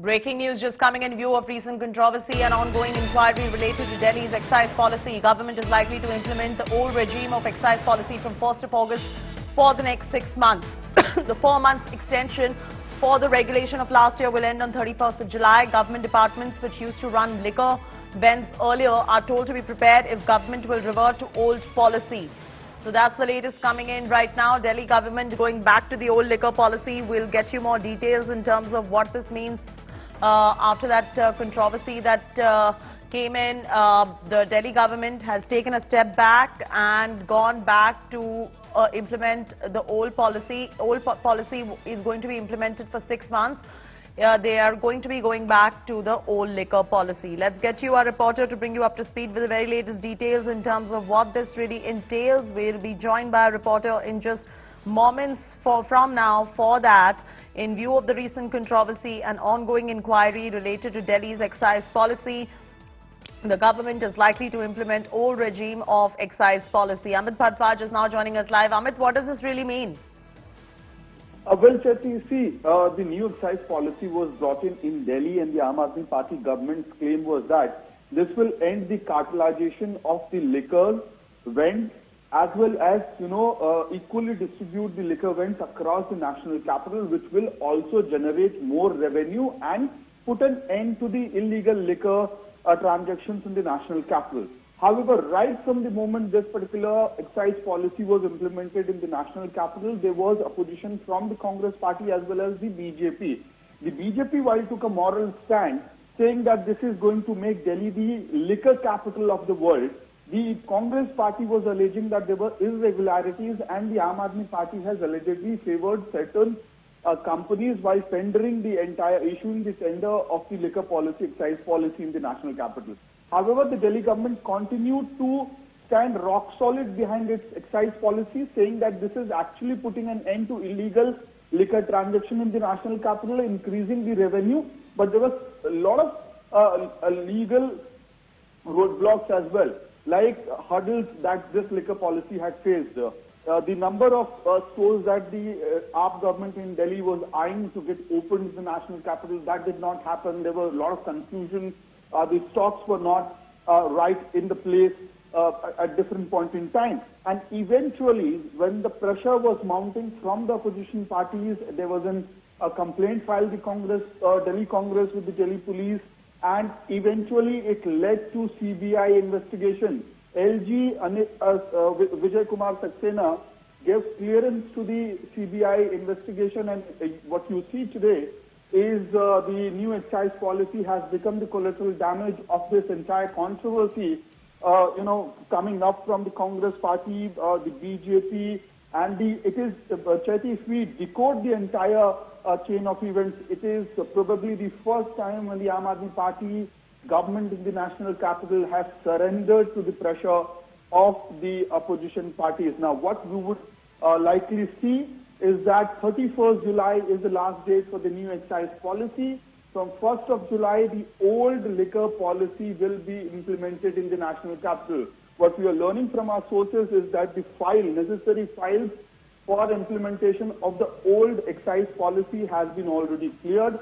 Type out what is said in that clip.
Breaking news just coming in view of recent controversy and ongoing inquiry related to Delhi's excise policy. Government is likely to implement the old regime of excise policy from 1st of August for the next 6 months. The 4-month extension for the regulation of last year will end on 31st of July. Government departments which used to run liquor vends earlier are told to be prepared if government will revert to old policy. So that's the latest coming in right now. Delhi government going back to the old liquor policy. We'll get you more details in terms of what this means after that controversy that came in. The Delhi government has taken a step back and gone back to implement the old policy. Old policy is going to be implemented for 6 months. They are going to be going back to the old liquor policy. Let's get you our reporter to bring you up to speed with the very latest details in terms of what this really entails. We'll be joined by a reporter in just moments from now for that. In view of the recent controversy and ongoing inquiry related to Delhi's excise policy, the government is likely to implement old regime of excise policy. Amit Bhattwaj is now joining us live. Amit, what does this really mean? Well, Chetty, see, the new excise policy was brought in Delhi, and the Aam Aadmi Party government's claim was that this will end the cartelization of the liquor vends, as well as, equally distribute the liquor vends across the national capital, which will also generate more revenue and put an end to the illegal liquor transactions in the national capital. However, right from the moment this particular excise policy was implemented in the national capital, there was opposition from the Congress party as well as the BJP. The BJP, while took a moral stand, saying that this is going to make Delhi the liquor capital of the world, the Congress party was alleging that there were irregularities, and the Aam Aadmi Party has allegedly favored certain companies while issuing the tender of the liquor policy, excise policy in the national capital. However, the Delhi government continued to stand rock solid behind its excise policy, saying that this is actually putting an end to illegal liquor transaction in the national capital, increasing the revenue. But there was a lot of legal roadblocks as well, like hurdles that this liquor policy had faced. The number of stores that the AAP government in Delhi was eyeing to get opened in the national capital, that did not happen. There was a lot of confusion. The stocks were not right in the place at different points in time. And eventually, when the pressure was mounting from the opposition parties, there was a complaint filed the Delhi Congress with the Delhi police, and eventually it led to CBI investigation. LG Vijay Kumar Saxena gave clearance to the CBI investigation, and what you see today is the new excise policy has become the collateral damage of this entire controversy, coming up from the Congress party, the BJP, and Chetty, if we decode the entire chain of events, it is probably the first time when the Aam Aadmi Party government in the national capital has surrendered to the pressure of the opposition parties. Now, what we would likely see is that 31st July is the last date for the new excise policy. From 1st of July, the old liquor policy will be implemented in the national capital. What we are learning from our sources is that the necessary files for implementation of the old excise policy has been already cleared.